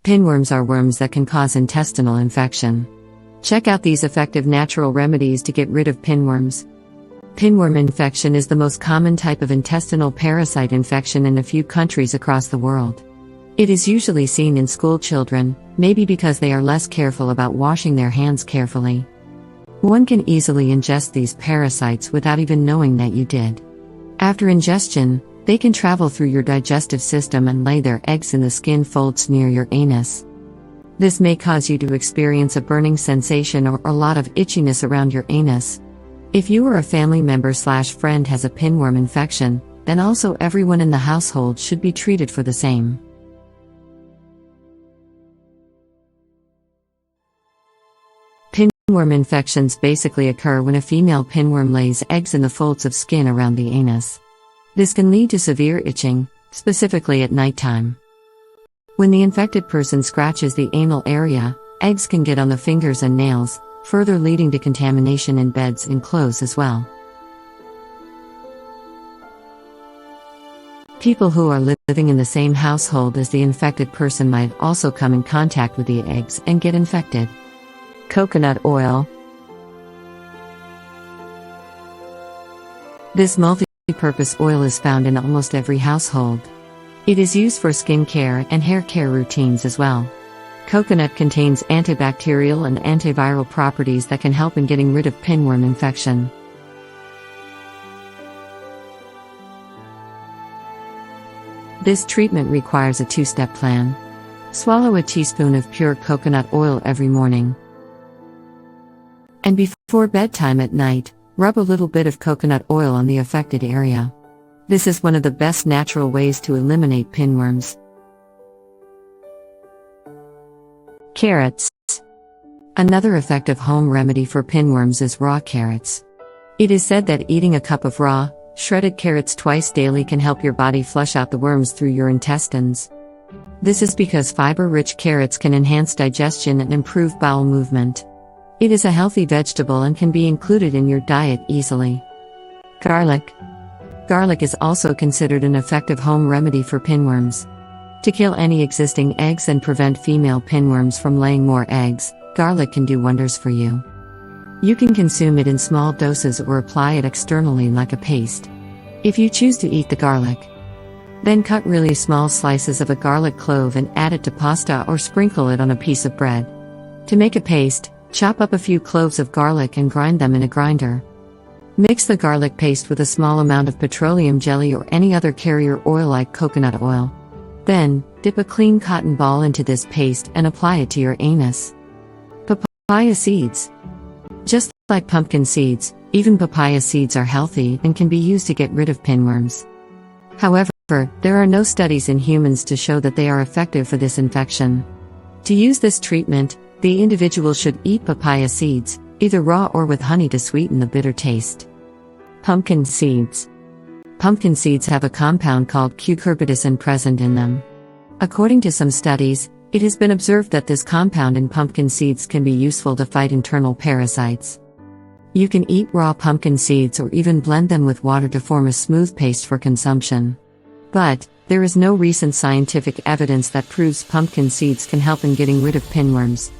Pinworms are worms that can cause intestinal infection. Check out these effective natural remedies to get rid of pinworms. Pinworm infection is the most common type of intestinal parasite infection in a few countries across the world. It is usually seen in school children, maybe because they are less careful about washing their hands carefully. One can easily ingest these parasites without even knowing that you did. After ingestion, they can travel through your digestive system and lay their eggs in the skin folds near your anus. This may cause you to experience a burning sensation or a lot of itchiness around your anus. If you or a family member/friend has a pinworm infection, then also everyone in the household should be treated for the same. Pinworm infections basically occur when a female pinworm lays eggs in the folds of skin around the anus. This can lead to severe itching, specifically at nighttime. When the infected person scratches the anal area, eggs can get on the fingers and nails, further leading to contamination in beds and clothes as well. People who are living in the same household as the infected person might also come in contact with the eggs and get infected. Coconut oil. This multi-purpose oil is found in almost every household. It is used for skin care and hair care routines as well. Coconut contains antibacterial and antiviral properties that can help in getting rid of pinworm infection. This treatment requires a two-step plan. Swallow a teaspoon of pure coconut oil every morning. And before bedtime at night, rub a little bit of coconut oil on the affected area. This is one of the best natural ways to eliminate pinworms. Carrots. Another effective home remedy for pinworms is raw carrots. It is said that eating a cup of raw, shredded carrots twice daily can help your body flush out the worms through your intestines. This is because fiber-rich carrots can enhance digestion and improve bowel movement. It is a healthy vegetable and can be included in your diet easily. Garlic. Garlic is also considered an effective home remedy for pinworms. To kill any existing eggs and prevent female pinworms from laying more eggs, garlic can do wonders for you. You can consume it in small doses or apply it externally like a paste. If you choose to eat the garlic, then cut really small slices of a garlic clove and add it to pasta or sprinkle it on a piece of bread. To make a paste, chop up a few cloves of garlic and grind them in a grinder. Mix the garlic paste with a small amount of petroleum jelly or any other carrier oil like coconut oil. Then, dip a clean cotton ball into this paste and apply it to your anus. Papaya seeds. Just like pumpkin seeds, even papaya seeds are healthy and can be used to get rid of pinworms. However, there are no studies in humans to show that they are effective for this infection. To use this treatment, the individual should eat papaya seeds, either raw or with honey to sweeten the bitter taste. Pumpkin seeds. Pumpkin seeds have a compound called cucurbitacin present in them. According to some studies, it has been observed that this compound in pumpkin seeds can be useful to fight internal parasites. You can eat raw pumpkin seeds or even blend them with water to form a smooth paste for consumption. But, there is no recent scientific evidence that proves pumpkin seeds can help in getting rid of pinworms.